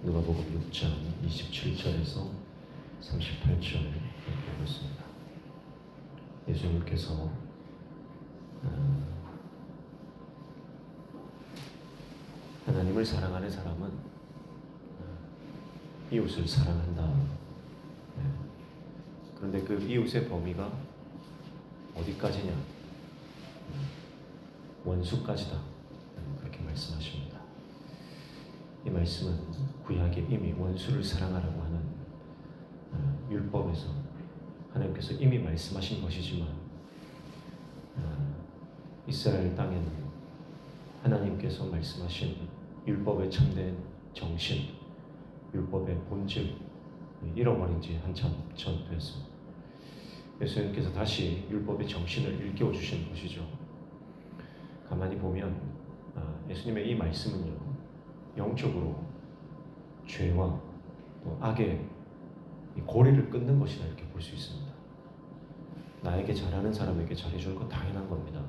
누가복음 6장 27절에서 38절 읽고 있습니다. 예수님께서 하나님을 사랑하는 사람은 이웃을 사랑한다. 그런데 그 이웃의 범위가 어디까지냐? 원수까지다. 그렇게 말씀하십니다. 이 말씀은 구약에 이미 원수를 사랑하라고 하는 율법에서 하나님께서 이미 말씀하신 것이지만 이스라엘 땅에는 하나님께서 말씀하신 율법의 참된 정신, 율법의 본질 잃어버린 지 한참 전 되었습니다. 예수님께서 다시 율법의 정신을 일깨워 주신 것이죠. 가만히 보면 예수님의 이 말씀은요, 영적으로 죄와 또 악의 고리를 끊는 것이다 이렇게 볼 수 있습니다. 나에게 잘하는 사람에게 잘해주는 건 당연한 겁니다.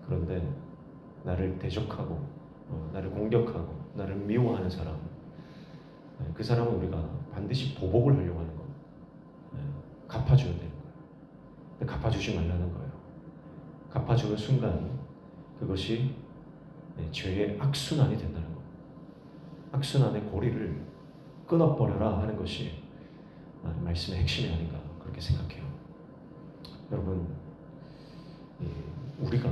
그런데 나를 대적하고 나를 공격하고 나를 미워하는 사람, 그 사람은 우리가 반드시 보복을 하려고 하는 겁니다. 갚아줘야 되는 거예요. 근데 갚아주지 말라는 거예요. 갚아주는 순간 그것이 죄의 악순환이 된다는 거예요. 악순환의 고리를 끊어버려라 하는 것이 말씀의 핵심이 아닌가 그렇게 생각해요. 여러분, 우리가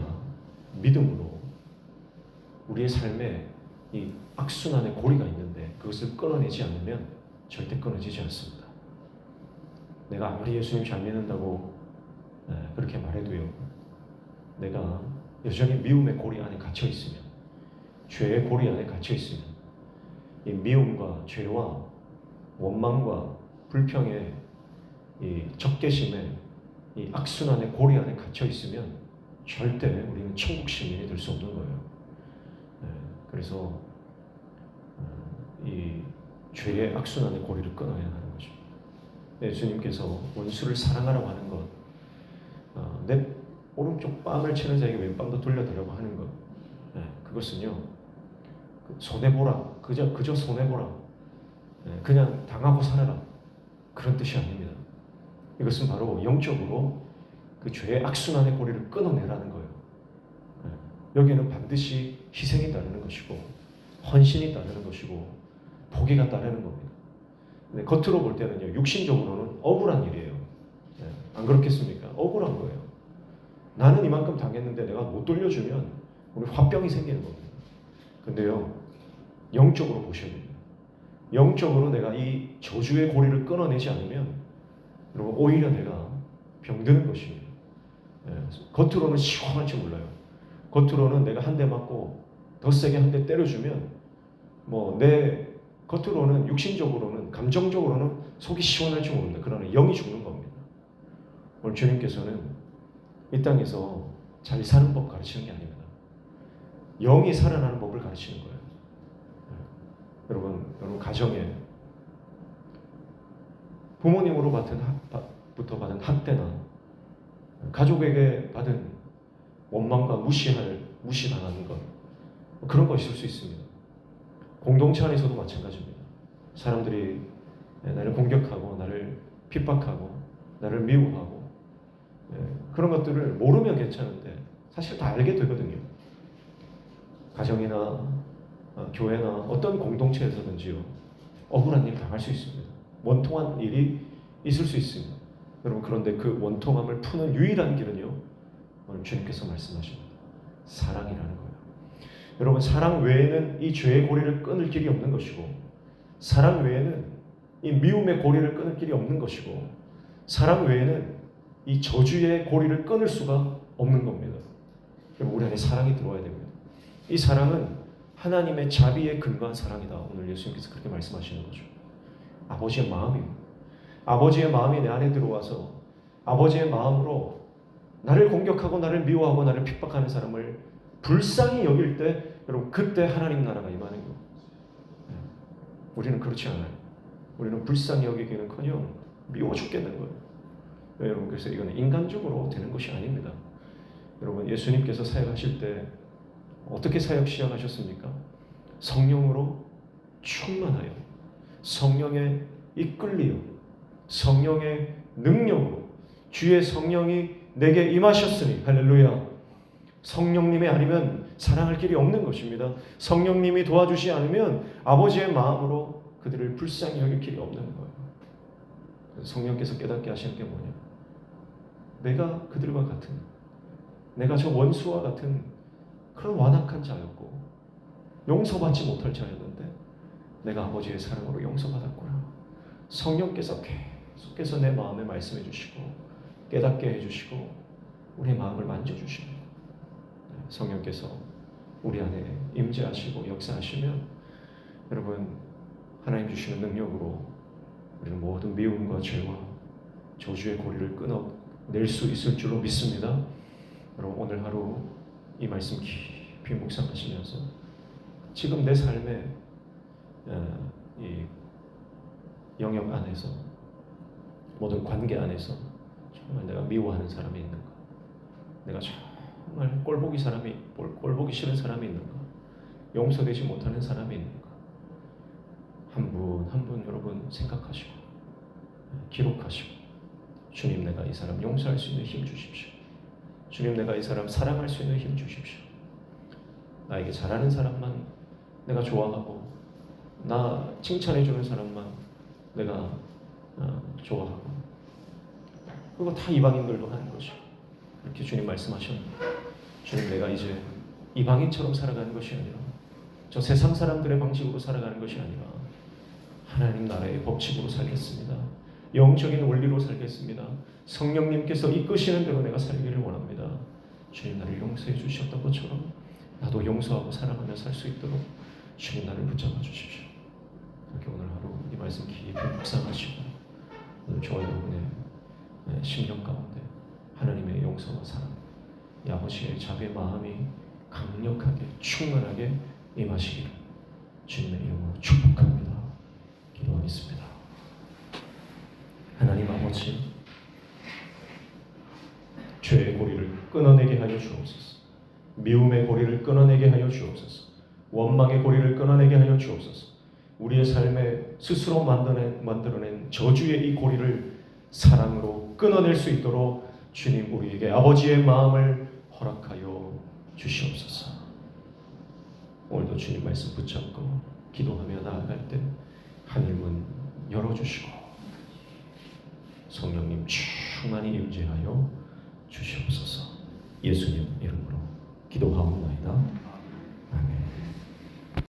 믿음으로 우리의 삶에 이 악순환의 고리가 있는데 그것을 끊어내지 않으면 절대 끊어지지 않습니다. 내가 아무리 예수님 잘 믿는다고 그렇게 말해도요, 내가 여전히 미움의 고리 안에 갇혀 있으면, 죄의 고리 안에 갇혀 있으면, 이 미움과 죄와 원망과 불평의 이 적개심의 이 악순환의 고리 안에 갇혀 있으면 절대 우리는 천국 시민이 될 수 없는 거예요. 그래서 이 죄의 악순환의 고리를 끊어야 하는 거죠. 예수님께서 원수를 사랑하라고 하는 것, 내 오른쪽 뺨을 치는 자에게 왼뺨도 돌려달라고 하는 것, 그것은요, 손해보라, 그저 손해보라, 그냥 당하고 살아라, 그런 뜻이 아닙니다. 이것은 바로 영적으로 그 죄의 악순환의 고리를 끊어내라는 거예요. 여기에는 반드시 희생이 따르는 것이고 헌신이 따르는 것이고 포기가 따르는 겁니다. 근데 겉으로 볼 때는요, 육신적으로는 억울한 일이에요. 안 그렇겠습니까? 억울한 거예요. 나는 이만큼 당했는데 내가 못 돌려주면 우리 화병이 생기는 겁니다. 근데요, 영적으로 보셔야 됩니다. 영적으로 내가 이 저주의 고리를 끊어내지 않으면 여러분, 오히려 내가 병드는 것입니다. 겉으로는 시원할지 몰라요. 겉으로는 내가 한 대 맞고 더 세게 한 대 때려주면 내 겉으로는, 육신적으로는, 감정적으로는 속이 시원할지 모릅니다. 그러나 영이 죽는 겁니다. 오늘 주님께서는 이 땅에서 잘 사는 법 가르치는 게 아닙니다. 영이 살아나는 법을 가르치는 거예요. 여러분 가정에 부모님으로부터 받은 학대나 가족에게 받은 원망과 무시당하는 것, 그런 거 있을 수 있습니다. 공동체 안에서도 마찬가지입니다. 사람들이 나를 공격하고 나를 핍박하고 나를 미워하고 그런 것들을 모르면 괜찮은데 사실 다 알게 되거든요. 가정이나 교회나 어떤 공동체에서든지요, 억울한 일 당할 수 있습니다. 원통한 일이 있을 수 있습니다. 여러분, 그런데 그 원통함을 푸는 유일한 길은요, 오늘 주님께서 말씀하십니다. 사랑이라는 거예요. 여러분, 사랑 외에는 이 죄의 고리를 끊을 길이 없는 것이고, 사랑 외에는 이 미움의 고리를 끊을 길이 없는 것이고, 사랑 외에는 이 저주의 고리를 끊을 수가 없는 겁니다. 여러분, 우리 안에 사랑이 들어와야 됩니다. 이 사랑은 하나님의 자비에 근거한 사랑이다. 오늘 예수님께서 그렇게 말씀하시는 거죠. 아버지의 마음입니다. 아버지의 마음이 내 안에 들어와서 아버지의 마음으로 나를 공격하고 나를 미워하고 나를 핍박하는 사람을 불쌍히 여길 때, 여러분, 그때 하나님 나라가 임하는 거예요. 우리는 그렇지 않아요. 우리는 불쌍히 여기기는커녕 미워 죽겠는 거예요. 여러분, 그래서 이건 인간적으로 되는 것이 아닙니다. 여러분, 예수님께서 사역하실 때 어떻게 사역 시작하셨습니까? 성령으로 충만하여 성령의 이끌리어 성령의 능력으로 주의 성령이 내게 임하셨으니 할렐루야. 성령님이 아니면 사랑할 길이 없는 것입니다. 성령님이 도와주지 않으면 아버지의 마음으로 그들을 불쌍히 여길 길이 없는 거예요. 성령께서 깨닫게 하시는 게 뭐냐? 내가 그들과 같은, 내가 저 원수와 같은 그런 완악한 자였고 용서받지 못할 자였는데 내가 아버지의 사랑으로 용서받았구나. 성령께서 계속해서 내 마음에 말씀해 주시고 깨닫게 해주시고 우리의 마음을 만져주시고, 성령께서 우리 안에 임재하시고 역사하시면 여러분 하나님 주시는 능력으로 우리는 모든 미움과 죄와 저주의 고리를 끊어낼 수 있을 줄로 믿습니다. 여러분 오늘 하루 이 말씀 깊이 묵상하시면서 지금 내 삶의 이 영역 안에서 모든 관계 안에서 정말 내가 미워하는 사람이 있는가? 내가 정말 꼴보기 싫은 사람이 있는가? 용서되지 못하는 사람이 있는가? 한 분 한 분 여러분 생각하시고 기록하시고 주님 내가 이 사람 용서할 수 있는 힘 주십시오. 주님 내가 이 사람 사랑할 수 있는 힘 주십시오. 나에게 잘하는 사람만 내가 좋아하고 나 칭찬해 주는 사람만 내가 좋아하고 그거 다 이방인들도 하는 것이고 이렇게 주님 말씀하셨는데 주님 내가 이제 이방인처럼 살아가는 것이 아니라 저 세상 사람들의 방식으로 살아가는 것이 아니라 하나님 나라의 법칙으로 살겠습니다. 영적인 원리로 살겠습니다. 성령님께서 이끄시는 대로 내가 살기를 원합니다. 주님 나를 용서해 주셨던 것처럼 나도 용서하고 사랑하며 살 수 있도록 주님 나를 붙잡아 주십시오. 이렇게 오늘 하루 이 말씀 깊이 묵상하시고 오늘 저와 여러분의 심령 가운데 하나님의 용서와 사랑, 이 아버지의 자비의 마음이 강력하게 충만하게 임하시기를 주님의 이름으로 축복합니다. 기도하겠습니다. 하나님 아버지, 죄의 고리를 끊어내게 하여 주옵소서. 미움의 고리를 끊어내게 하여 주옵소서. 원망의 고리를 끊어내게 하여 주옵소서. 우리의 삶에 스스로 만들어낸 저주의 이 고리를 사랑으로 끊어낼 수 있도록 주님 우리에게 아버지의 마음을 허락하여 주시옵소서. 오늘도 주님 말씀 붙잡고 기도하며 나아갈 때 하늘문 열어주시고 성령님 충만히 임재하여 주시옵소서. 예수님 이름으로 기도하옵나이다.